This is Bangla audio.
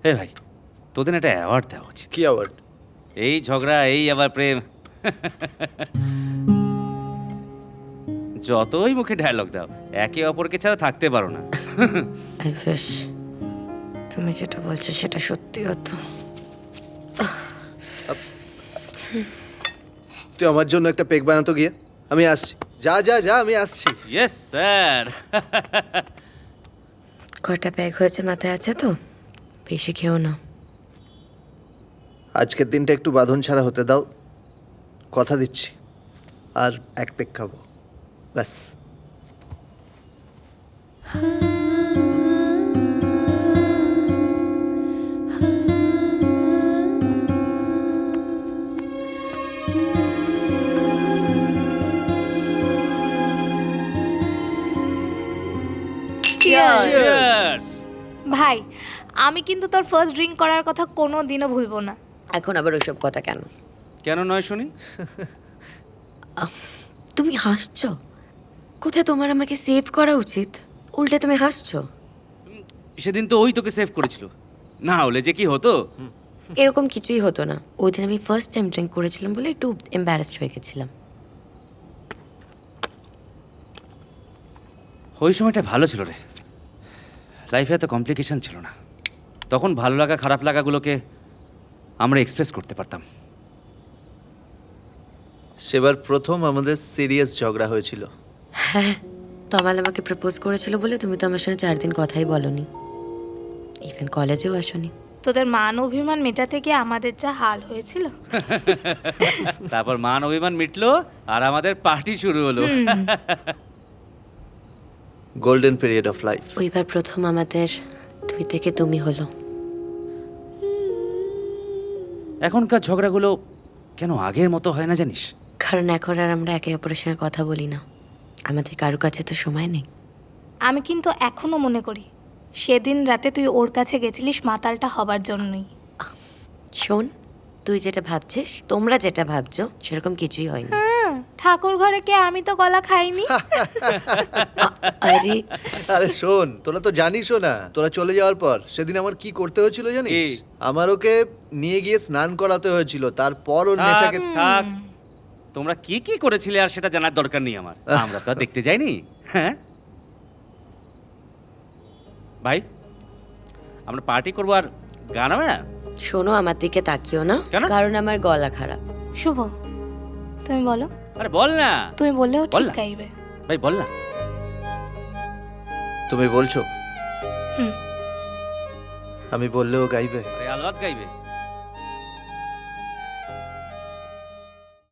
হে ভাই, তোদের একটা অ্যাওয়ার্ড দেওয়া উচিত। কি অ্যাওয়ার্ড? এই ঝগড়া, এই আবার প্রেম, যতই মুখে ডায়লগ দাও, একে অপরকে ছাড়া থাকতে পারো না। আলফেশ, তুমি যেটা বলছো সেটা সত্যি হতো। তুই আমার জন্য একটা পেক বানাতো গিয়ে। আমি আসছি। যা যা যা, আমি আসছি। Yes sir. কটা প্যাক হয়েছে মাথায় আছে তো? বেশি খেও না। আজকের দিনটা একটু বাঁধন ছাড়া হতে দাও, কথা দিচ্ছি। আর এক পেক খাবো, ব্যাস। Cheers! ভাই, আমি কিন্তু তোর ফার্স্ট ড্রিঙ্ক করার কথা কোনো দিনও ভুলবো না। এখন আবার ওইসব কথা কেন? কেন নয় শুনি? তুমি হাসছো? কোথায় তোমার আমাকে সেভ করা উচিত, উল্টে তুমি হাসছো। সেদিন তো ওই তোকে সেভ করেছিল, না হলে যে কি হতো। এরকম কিছুই হতো না। ওই দিন আমি ফার্স্ট টাইম ড্রিঙ্ক করেছিলাম বলে একটু এম্বারাসড হয়ে গেছিলাম। ওই সময়টা ভালো ছিল রে, লাইফে এত কমপ্লিকেশন ছিল না। তখন ভালো লাগা খারাপ লাগাগুলোকে আমরা এক্সপ্রেস করতে পারতাম। সেবার প্রথম আমাদের সিরিয়াস ঝগড়া হয়েছিল। হ্যাঁ, তমাল আমাকে প্রপোজ করেছিল বলে তুমি তো আমার সঙ্গে 4 দিন কথাই বলনি, ইভেন কলেজেও আসোনি। তোদের মান অভিমান মেটাতে গিয়ে আমাদের যা হাল হয়েছিল। তারপর মান অভিমান মিটলো আর আমাদের পার্টি শুরু হলো। Golden period of life. ওইবার প্রথম আমাদের তুই থেকে তুমি হলো। এখনকার ঝগড়াগুলো কেন আগের মতো হয় না জানিস? কারণ এখন আর আমরা একে অপরের সঙ্গে কথা বলি না, আমাদের কারো কাছে তো সময় নেই। আমি কিন্তু এখনো মনে করি সেদিন রাতে তুই ওর কাছে গেছিলিস মাতালটা হবার জন্যই। শোন, তুই যেটা ভাবছিস, তোমরা যেটা ভাবছো, সেরকম কিছুই হয়নি। ঠাকুর ঘরে কে আমি তো গলা খাইনি। আরে আরে শোন, তোরা তো জানিসও না, তোরা চলে যাওয়ার পর সেদিন আমার কি করতে হয়েছিল জানিস? কি? আমার ওকে নিয়ে গিয়ে স্নান করাতে হয়েছিল, তারপর ওর থাক, নেশাকে। থাক, তোমরা কি কি করেছিলে আর সেটা জানার দরকার নেই আমার। আমরা তো আর দেখতে যাইনি। হ্যাঁ ভাই, আমরা পার্টি করবো আর গান হবে না? শোনো, আমার দিকে তাকিও না, কেন? কারণ আমার গলা খারাপ। শুভ, তুমি বলো। আরে বল না তুমি বললেও বল ঠিক না। গাইবে। ভাই, বল না। তুমি বলছো? হুম। আমি বললেও গাইবে? আরে আলবাত গাইবে।